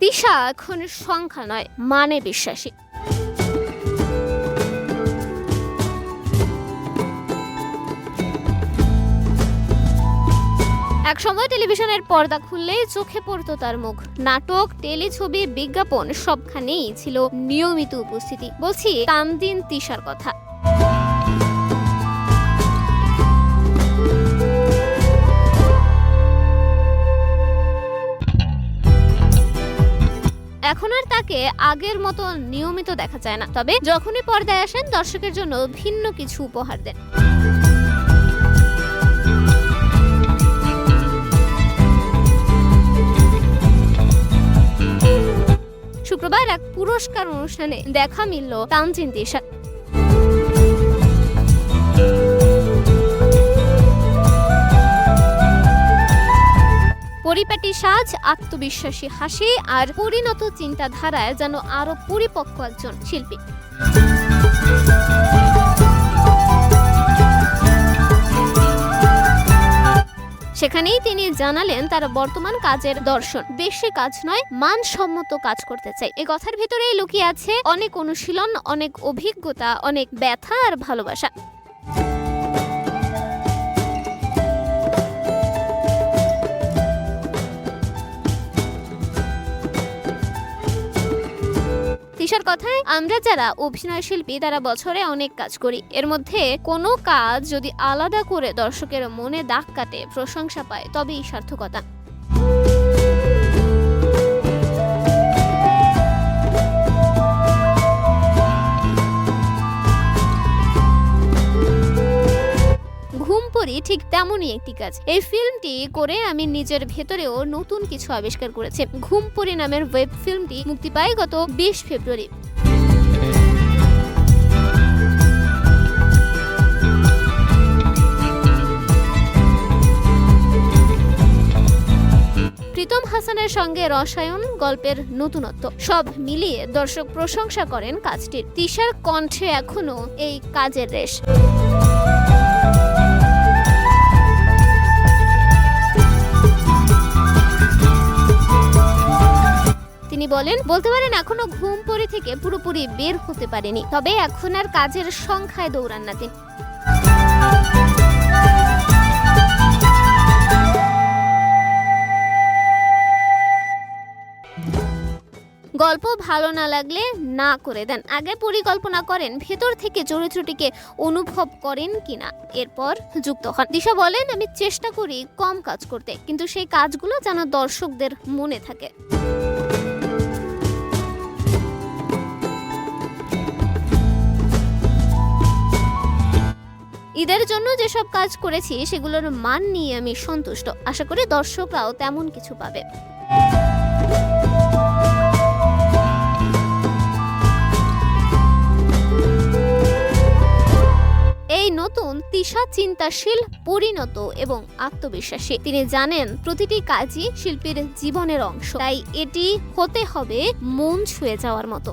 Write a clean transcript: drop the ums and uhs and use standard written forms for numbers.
তিশা এখন সংখ্যা নয়, মানে বিশ্বাসী। একসময় টেলিভিশনের পর্দা খুললেই চোখে পড়তো তার মুখ। নাটক, টেলিছবি, বিজ্ঞাপন সবখানেই ছিল নিয়মিত উপস্থিতি। বলছি তামদিন তিশার কথা। এখন আর তাকে আগের মতো নিয়মিত দেখা যায় না, তবে যখনই পর্দায় আসেন দর্শকের জন্য ভিন্ন কিছু উপহার দেন। শুক্রবার এক পুরস্কার অনুষ্ঠানে দেখা মিলল তামজিন তিশার। পরিপাটি সাজ, আত্মবিশ্বাসী হাসি আর পরিণত চিন্তাধারায় যেন আরো পরিপক্ক একজন শিল্পী। সেখানেই তিনি জানালেন তার বর্তমান কাজের দর্শন বেশি কাজ নয়, মানসম্মত কাজ করতে চাই। এই কথার ভিতরেই লুকিয়ে আছে অনেক অনুশীলন, অনেক অভিজ্ঞতা, অনেক ব্যথা আর ভালোবাসা। তিশার কথায়, আমরা যারা অভিনয় শিল্পী তারা বছরে অনেক কাজ করি, এর মধ্যে কোনো কাজ যদি আলাদা করে দর্শকের মনে দাগ কাটে, প্রশংসা পায়, তবেই সার্থকতা। ঘুমপুরি ঠিক তেমনই একটি কাজ। এই ফিল্মটি করে আমি নিজের ভেতরেও নতুন কিছু আবিষ্কার করেছি। ঘুমপুরি নামের ওয়েব ফিল্মটি মুক্তি পায় গত 20 ফেব্রুয়ারি। প্রীতম হাসানের সঙ্গে রসায়ন, গল্পের নতুনত্ব সব মিলিয়ে দর্শক প্রশংসা করেন কাজটির। তিশার কণ্ঠে এখনো এই কাজের রেশ। তিনি বলেন, বলতে পারেন এখনো ঘুমপুরি থেকে পুরোপুরি বের হতে পারেনি, তবে এখন আর কাজের সংখ্যায় দৌড়ান না তিনি। গল্প ভালো না লাগলে না করে দেন, আগে পরিকল্পনা করেন ভেতর থেকে চরিত্রটিকে অনুভব করেন কিনা, এরপর যুক্ত হন। তিশা বলেন, আমি চেষ্টা করি কম কাজ করতে, কিন্তু সেই কাজগুলো যেন দর্শকদের মনে থাকে। ঈদের জন্য যেসব কাজ করেছি সেগুলোর মান নিয়ে আমি সন্তুষ্ট। আশা করি দর্শকরাও তেমন কিছু পাবে। এই নতুন তিশা চিন্তাশীল, পরিণত এবং আত্মবিশ্বাসী। তিনি জানেন প্রতিটি কাজই শিল্পীর জীবনের অংশ, তাই এটি হতে হবে মন ছুঁয়ে যাওয়ার মতো।